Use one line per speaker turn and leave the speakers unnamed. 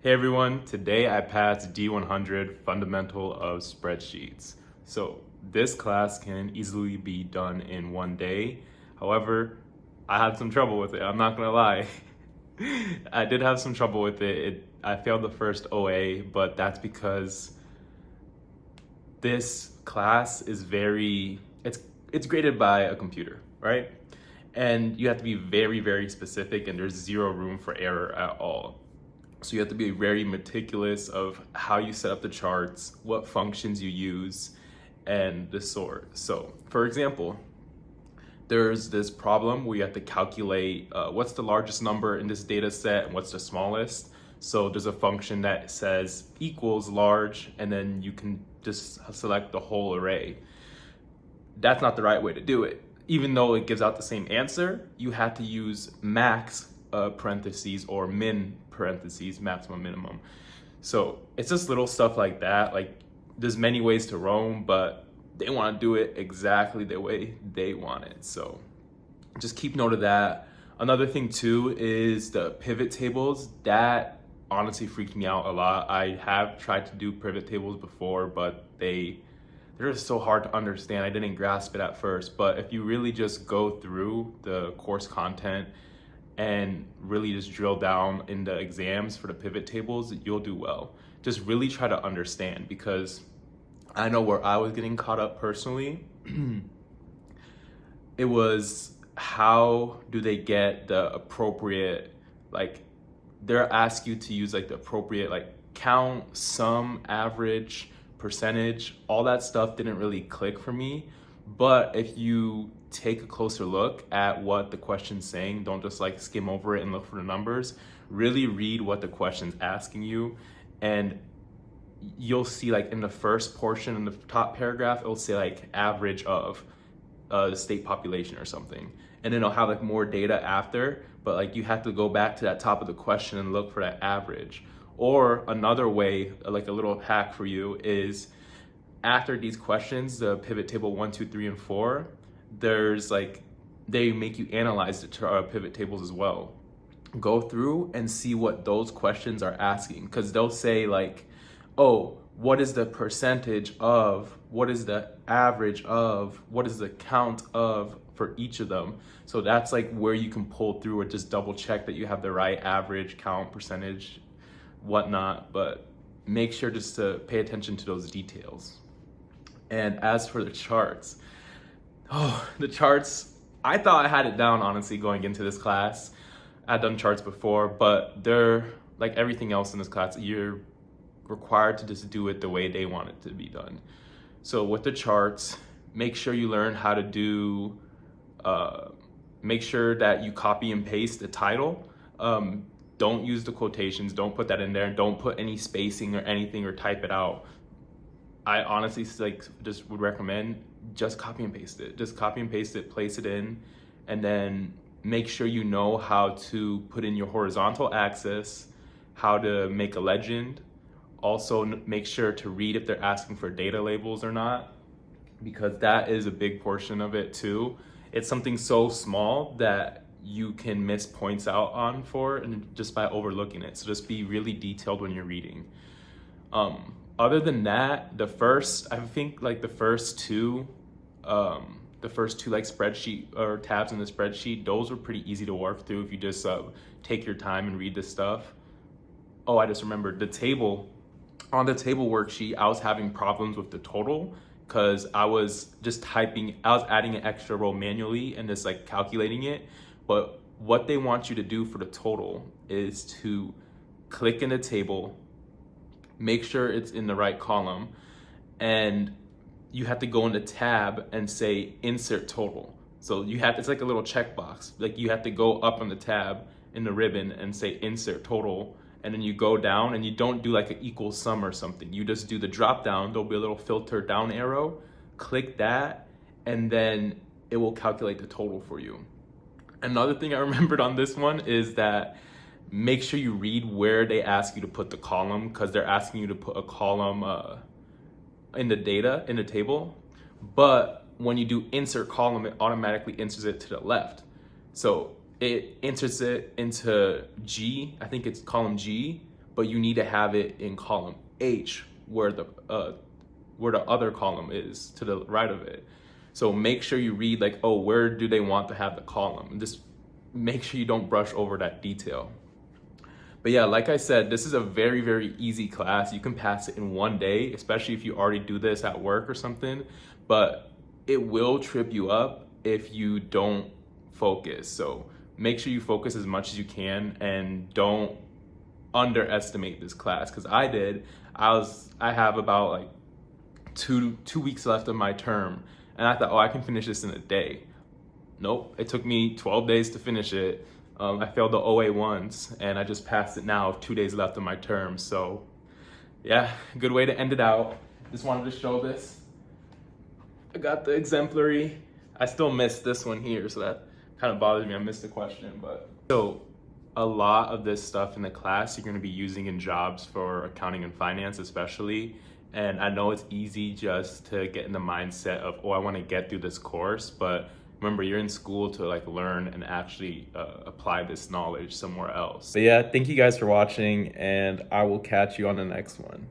Hey everyone, today I passed D100 Fundamental of Spreadsheets. So this class can easily be done in one day. However, I had some trouble with it, I'm not gonna lie. I did have some trouble with it. I failed the first OA, but that's because this class is it's graded by a computer, right? And you have to be very specific, and there's zero room for error at all. So you have to be very meticulous of how you set up the charts, what functions you use, and the sort. So for example, there's this problem where you have to calculate what's the largest number in this data set and what's the smallest. So there's a function that says equals large, and then you can just select the whole array. That's not the right way to do it. Even though it gives out the same answer, you have to use max parentheses or min parentheses, maximum, minimum. So it's just little stuff like that. Like there's many ways to roam, but they want to do it exactly the way they want it. So just keep note of that. Another thing too is the pivot tables. That honestly freaked me out a lot. I have tried to do pivot tables before, but they're just so hard to understand. I didn't grasp it at first, but if you really just go through the course content and really just drill down in the exams for the pivot tables, you'll do well. Just really try to understand, because I know where I was getting caught up personally. It was, how do they get the appropriate, like they're asking you to use like the appropriate like count, sum, average, percentage. All that stuff didn't really click for me. But if you take a closer look at what the question's saying, don't just like skim over it and look for the numbers. Really read what the question's asking you, and you'll see like in the first portion in the top paragraph, it'll say like average of the state population or something, and then it'll have like more data after, but like you have to go back to that top of the question and look for that average. Or another way, like a little hack for you, is after these questions, the pivot table 1, 2, 3, and 4, there's like, they make you analyze the pivot tables as well. Go through and see what those questions are asking, because they'll say like, oh, what is the percentage of, what is the average of, what is the count of for each of them. So that's like where you can pull through or just double check that you have the right average, count, percentage, whatnot. But make sure just to pay attention to those details. And as for the charts, the charts, I thought I had it down honestly going into this class. I'd done charts before, but they're like everything else in this class, you're required to just do it the way they want it to be done. So with the charts, make sure you learn how to do, make sure that you copy and paste the title. Don't use the quotations, don't put that in there, don't put any spacing or anything or type it out. I honestly like just would recommend just copy and paste it. Just copy and paste it, place it in, and then make sure you know how to put in your horizontal axis, how to make a legend. Also make sure to read if they're asking for data labels or not, because that is a big portion of it too. It's something so small that you can miss points out on for, and just by overlooking it. So just be really detailed when you're reading. Other than that, the first two like spreadsheet or tabs in the spreadsheet, those were pretty easy to work through if you just take your time and read this stuff. Oh, I just remembered the table. On the table worksheet, I was having problems with the total because I was adding an extra row manually and just like calculating it. But what they want you to do for the total is to click in the table, make sure it's in the right column, and you have to go into tab and say insert total. So it's like a little checkbox. Like you have to go up on the tab in the ribbon and say insert total, and then you go down, and you don't do like an equal sum or something. You just do the drop down. There'll be a little filter down arrow, click that, and then it will calculate the total for you. Another thing I remembered on this one is that make sure you read where they ask you to put the column, because they're asking you to put a column in the table. But when you do insert column, it automatically inserts it to the left. So it enters it into G, I think it's column G, but you need to have it in column H where the other column is to the right of it. So make sure you read like, oh, where do they want to have the column? And just make sure you don't brush over that detail. But yeah, like I said, this is a very, very easy class. You can pass it in one day, especially if you already do this at work or something, but it will trip you up if you don't focus. So make sure you focus as much as you can and don't underestimate this class, because I did. I have about like two weeks left of my term, and I thought, oh, I can finish this in a day. Nope, it took me 12 days to finish it. I failed the OA once, and I just passed it now, 2 days left of my term. So yeah, good way to end it out. Just wanted to show this. I got the exemplary. I still missed this one here, so that kind of bothers me. I missed the question, but so a lot of this stuff in the class you're going to be using in jobs for accounting and finance especially. And I know it's easy just to get in the mindset of, oh, I want to get through this course, but remember, you're in school to like learn and actually apply this knowledge somewhere else. But yeah, thank you guys for watching, and I will catch you on the next one.